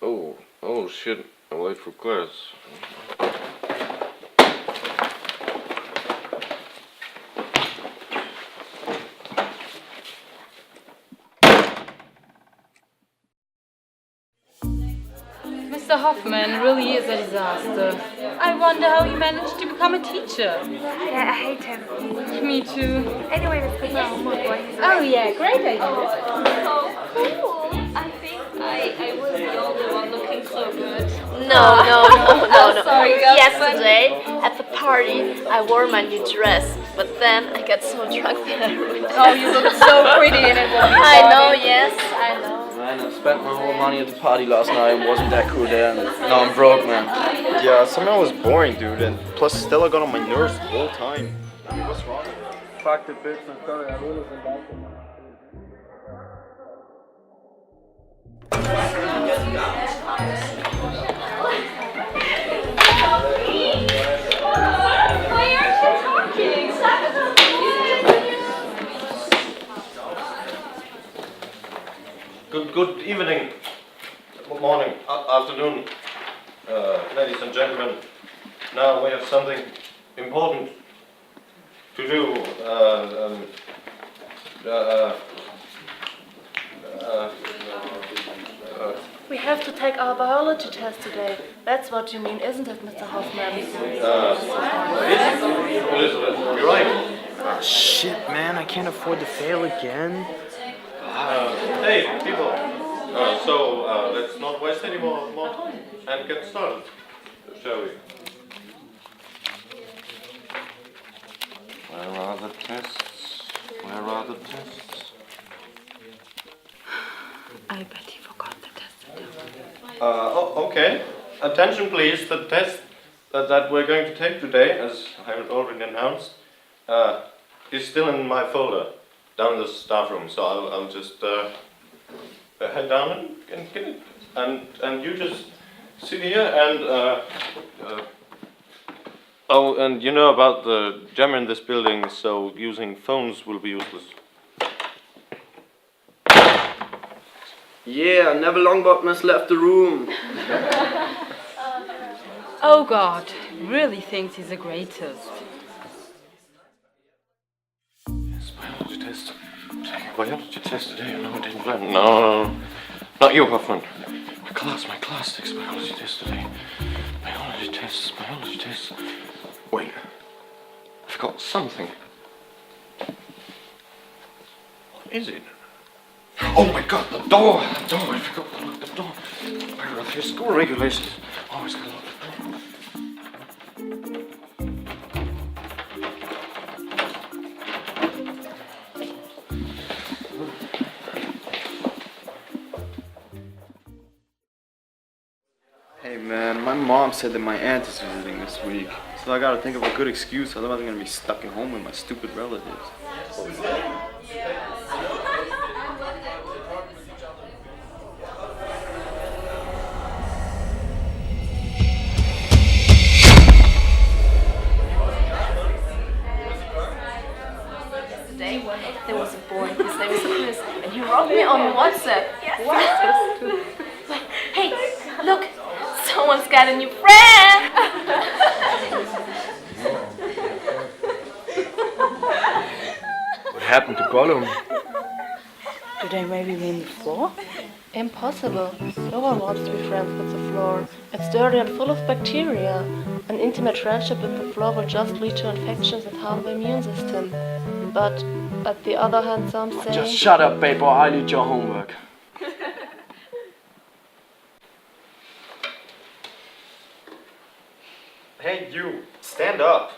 Oh shit, I'm late for class. Mr. Hoffman really is a disaster. I wonder how he managed to become a teacher. Yeah, I hate him. Me too. Anyway, let's go to our homework, boy. Oh yeah, great idea. Oh, cool. I think I was the only one looking so good. No. Sorry, girl, Yesterday, at the party, I wore my new dress, but then I got so drunk that I ruined it. Oh, you look so pretty in it. I know, yes, I know. Man, I spent my whole money at the party last night. It wasn't that cool there. Now I'm broke, man. Yeah, somehow it was boring, dude, and plus Stella got on my nerves the whole time. I mean, what's wrong? Fuck the bitch, man. Sorry, I really was back. Why aren't you talking? Good evening, morning, afternoon, ladies and gentlemen. Now we have something important to do. We have to take our biology test today. That's what you mean, isn't it, Mr. Hoffman? Elizabeth, you're right. Oh, shit, man, I can't afford to fail again. Hey, people. Let's not waste any more time and get started, shall we? Where are the tests? Where are the tests? I bet he forgot the test. Okay. Attention, please. The test that we're going to take today, as I have already announced, is still in my folder down in the staff room. So I'll just head down and get it. And you just sit here and and you know about the jammer in this building, so using phones will be useless. Yeah, Neville Longbottom has left the room. Oh God, really thinks he's the greatest. Yes, biology test. Biology test today. No, I didn't plan. No, not you, Hoffman. My class takes biology test today. Biology test. Wait, I forgot something. What is it? Oh my God, the door! I forgot to lock the door. Where are your school regulations? Always gotta lock the door. Hey, man, my mom said that my aunt is visiting this week. So I gotta think of a good excuse, otherwise I'm gonna be stuck at home with my stupid relatives. There was a boy, his name is Chris, and he wrote me on WhatsApp. Yes. Hey, look, someone's got a new friend. What happened to Gollum? Do they maybe mean the floor? Impossible. No one wants to be friends with the floor. It's dirty and full of bacteria. An intimate friendship with the floor will just lead to infections and harm the immune system. But on the other hand, some say... Just shut up, babe, or I'll eat your homework. Hey, you, stand up.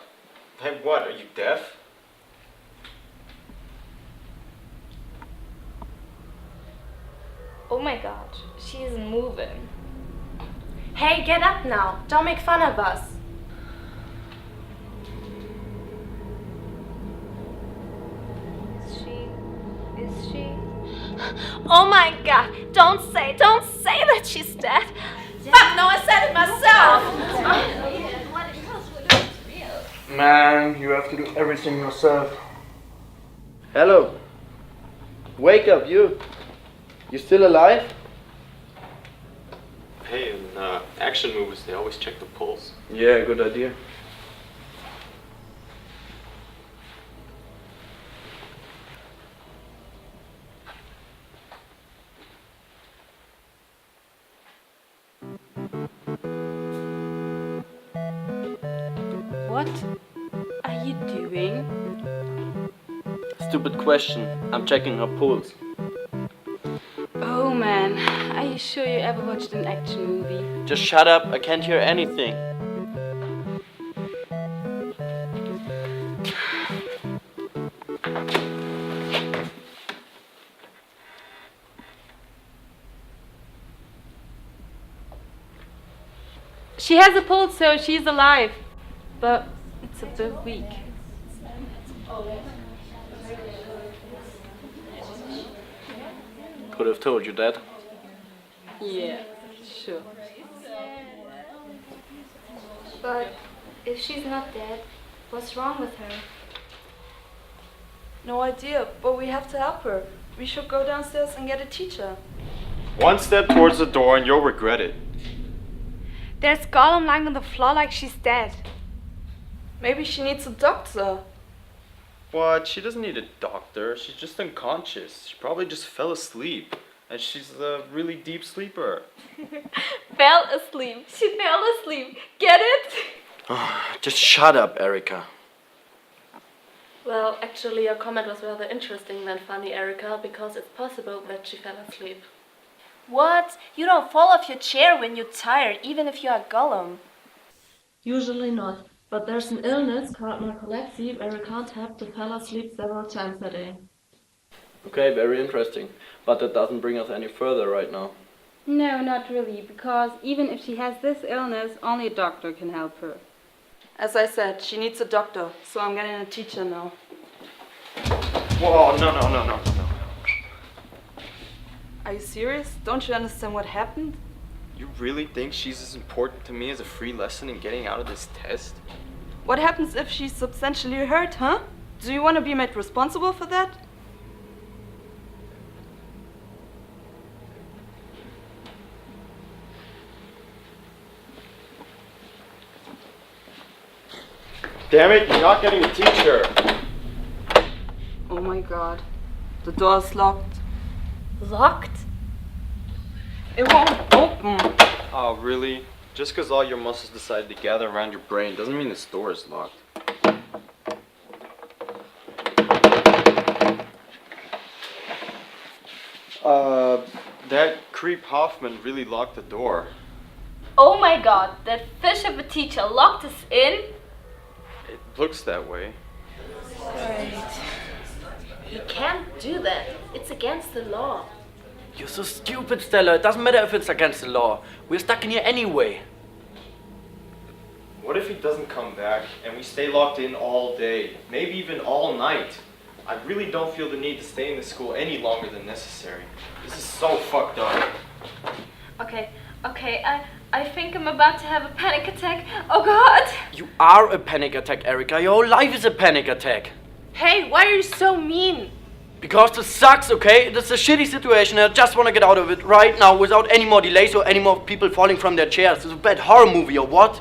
Hey, what, are you deaf? Oh my God, she isn't moving. Hey, get up now. Don't make fun of us. Is she? Oh my God, don't say that she's dead. Fuck, no, I said it myself. Man, you have to do everything yourself. Hello. Wake up, you. You still alive? Hey, in action movies, they always check the pulse. Yeah, good idea. What are you doing? Stupid question. I'm checking her pulse. Oh man, are you sure you ever watched an action movie? Just shut up, I can't hear anything. She has a pulse, so she's alive. But it's a bit weak. Could have told you that. Yeah, sure. But if she's not dead, what's wrong with her? No idea, but we have to help her. We should go downstairs and get a teacher. One step towards the door and you'll regret it. There's Gollum lying on the floor like she's dead. Maybe she needs a doctor. What? She doesn't need a doctor. She's just unconscious. She probably just fell asleep. And she's a really deep sleeper. Fell asleep. She fell asleep. Get it? Just shut up, Erica. Well, actually, your comment was rather interesting than funny, Erica, because it's possible that she fell asleep. What? You don't fall off your chair when you're tired, even if you are Gollum. Usually not, but there's an illness called narcolepsy where we can't help to fall asleep several times a day. Okay, very interesting. But that doesn't bring us any further right now. No, not really, because even if she has this illness, only a doctor can help her. As I said, she needs a doctor, so I'm getting a teacher now. Whoa, no. Are you serious? Don't you understand what happened? You really think she's as important to me as a free lesson in getting out of this test? What happens if she's substantially hurt, huh? Do you want to be made responsible for that? Damn it, you're not getting a teacher. Oh my god. The door's locked. Locked? It won't open. Oh, really? Just because all your muscles decided to gather around your brain doesn't mean this door is locked. That creep Hoffman really locked the door. Oh my god, that fish of a teacher locked us in? It looks that way. You can't do that. It's against the law. You're so stupid, Stella. It doesn't matter if it's against the law. We're stuck in here anyway. What if he doesn't come back and we stay locked in all day, maybe even all night? I really don't feel the need to stay in this school any longer than necessary. This is so fucked up. Okay, I think I'm about to have a panic attack. Oh god! You are a panic attack, Erica. Your whole life is a panic attack. Hey, why are you so mean? Because this sucks, okay? This is a shitty situation and I just want to get out of it right now without any more delays or any more people falling from their chairs. It's a bad horror movie or what?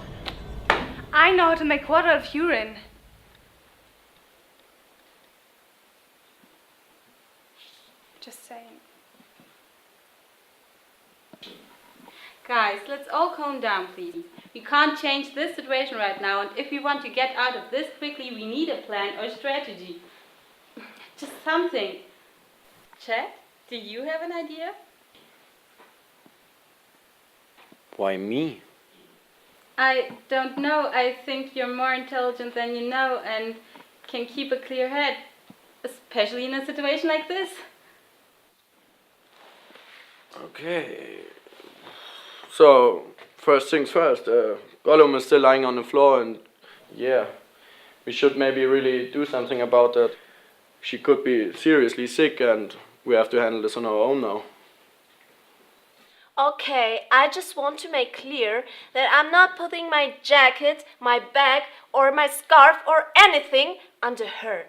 I know how to make water out of urine. Just saying. Guys, let's all calm down, please. We can't change this situation right now, and if we want to get out of this quickly, we need a plan or strategy. Just something. Chad, do you have an idea? Why me? I don't know. I think you're more intelligent than you know and can keep a clear head, especially in a situation like this. Okay. So, first things first, Gollum is still lying on the floor and yeah, we should maybe really do something about that. She could be seriously sick and we have to handle this on our own now. Okay, I just want to make clear that I'm not putting my jacket, my bag, or my scarf or anything under her.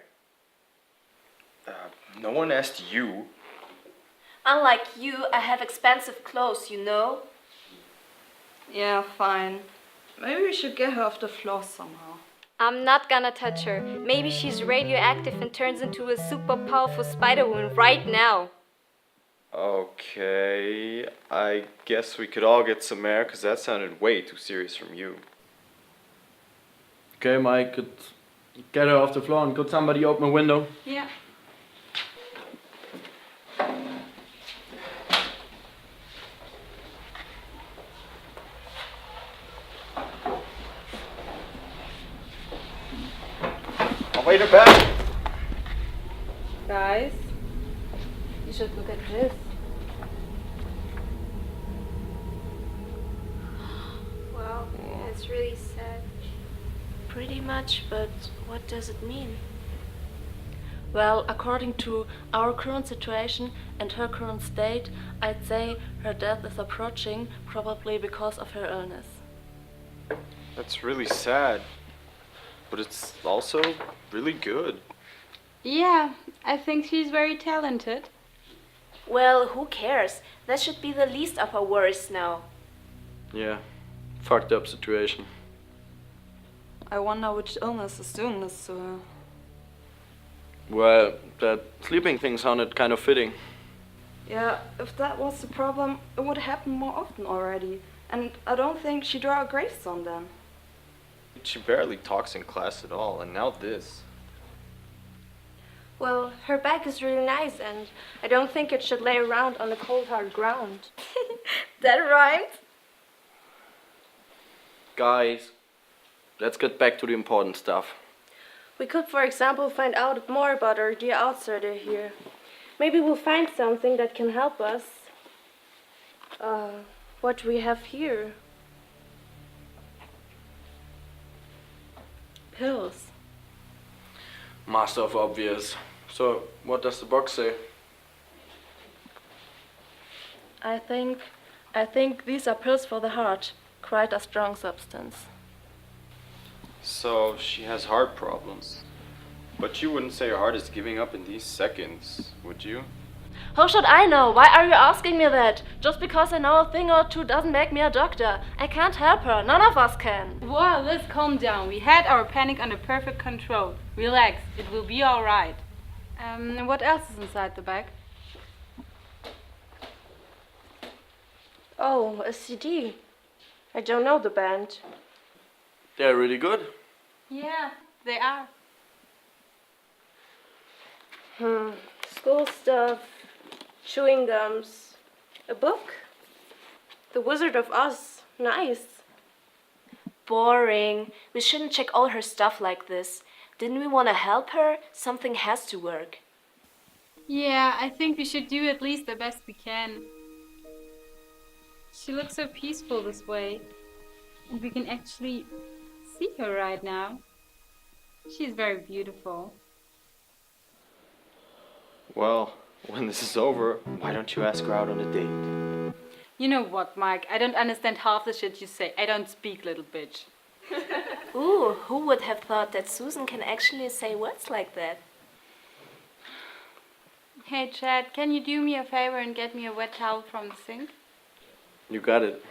No one asked you. Unlike you, I have expensive clothes, you know? Yeah, fine. Maybe we should get her off the floor somehow. I'm not gonna touch her. Maybe she's radioactive and turns into a super powerful Spider-Woman right now. Okay, I guess we could all get some air, because that sounded way too serious from you. Okay, Mike, could get her off the floor and could somebody open a window? Yeah. I'll wait her back. Guys, you should look at this. Wow, it's really sad. Pretty much, but what does it mean? Well, according to our current situation and her current state, I'd say her death is approaching, probably because of her illness. That's really sad, but it's also really good. Yeah, I think she's very talented. Well, who cares? That should be the least of our worries now. Yeah, fucked up situation. I wonder which illness is doing this to her. Well, that sleeping thing sounded kind of fitting. Yeah, if that was the problem, it would happen more often already. And I don't think she'd draw a gravestone then. She barely talks in class at all, and now this. Well, her back is really nice, and I don't think it should lay around on the cold hard ground. That rhymed? Guys, let's get back to the important stuff. We could, for example, find out more about our dear outsider here. Maybe we'll find something that can help us. What we have here? Pills. Master of obvious. So, what does the box say? I think these are pills for the heart, quite a strong substance. So she has heart problems. But you wouldn't say her heart is giving up in these seconds, would you? How should I know? Why are you asking me that? Just because I know a thing or two doesn't make me a doctor. I can't help her. None of us can. Whoa, let's calm down. We had our panic under perfect control. Relax, it will be alright. What else is inside the bag? Oh, a CD. I don't know the band. They're really good. Yeah, they are. School stuff, chewing gums, a book. The Wizard of Oz. Nice. Boring. We shouldn't check all her stuff like this. Didn't we want to help her? Something has to work. Yeah, I think we should do at least the best we can. She looks so peaceful this way. And we can actually see her right now. She's very beautiful. Well, when this is over, why don't you ask her out on a date? You know what, Mike? I don't understand half the shit you say. I don't speak, little bitch. Ooh, who would have thought that Susan can actually say words like that? Hey, Chad, can you do me a favor and get me a wet towel from the sink? You got it.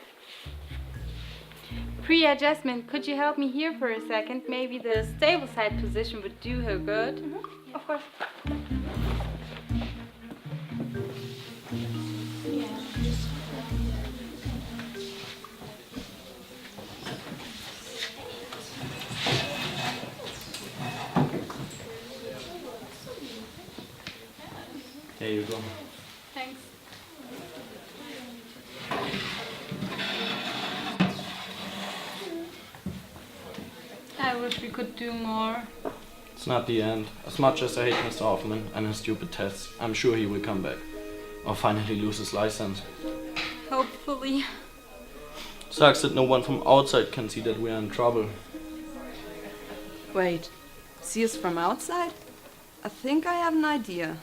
Priya, Jasmine, could you help me here for a second? Maybe the stable side position would do her good. Of course. There you go. Thanks. I wish we could do more. It's not the end. As much as I hate Mr. Hoffman and his stupid tests, I'm sure he will come back. Or finally lose his license. Hopefully. Sucks that no one from outside can see that we are in trouble. Wait, see us from outside? I think I have an idea.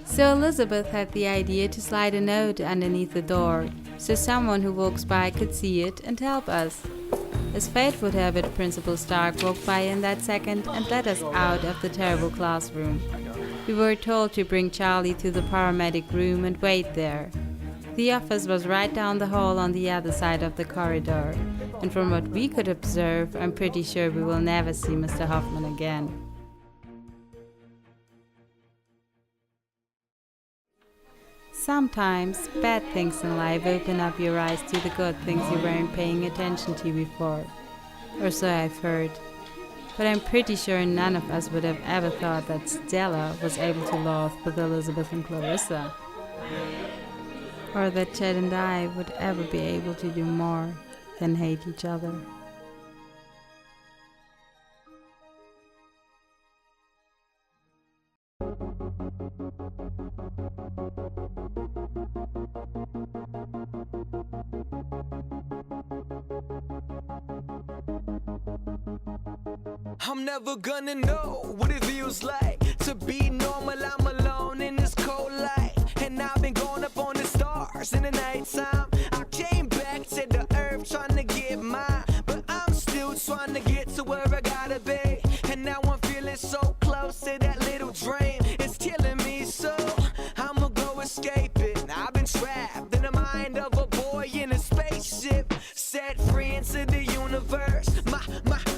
So Elizabeth had the idea to slide a note underneath the door, so someone who walks by could see it and help us. As fate would have it, Principal Stark walked by in that second and led us out of the terrible classroom. We were told to bring Charlie to the paramedic room and wait there. The office was right down the hall on the other side of the corridor, and from what we could observe, I'm pretty sure we will never see Mr. Hoffman again. Sometimes bad things in life open up your eyes to the good things you weren't paying attention to before, or so I've heard. But I'm pretty sure none of us would have ever thought that Stella was able to laugh with Elizabeth and Clarissa, or that Chet and I would ever be able to do more than hate each other. I'm never gonna know what it feels like to be normal. I'm alone in this cold light, and I've been going up on the stars in the nighttime. I came back to the earth trying to get mine, but I'm still trying to get to where I gotta be. And now I'm feeling so close to that little dream. It's killing me, so I'ma go escape it. I've been trapped in the mind of a boy in a spaceship, set free into the universe.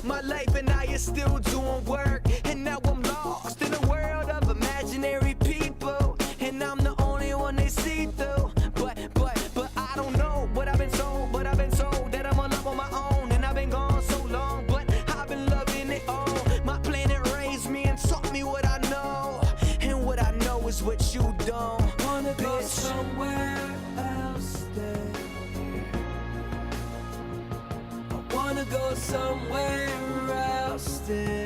My life and I is still doing work, and now I'm lost in a world of imaginary people, and I'm the only one they see through. But I don't know what I've been told, but I've been told that I'm alive on my own, and I've been gone so long, but I've been loving it all. My planet raised me and taught me what I know, and what I know is what you don't. Wanna go somewhere else than here. I wanna go somewhere else than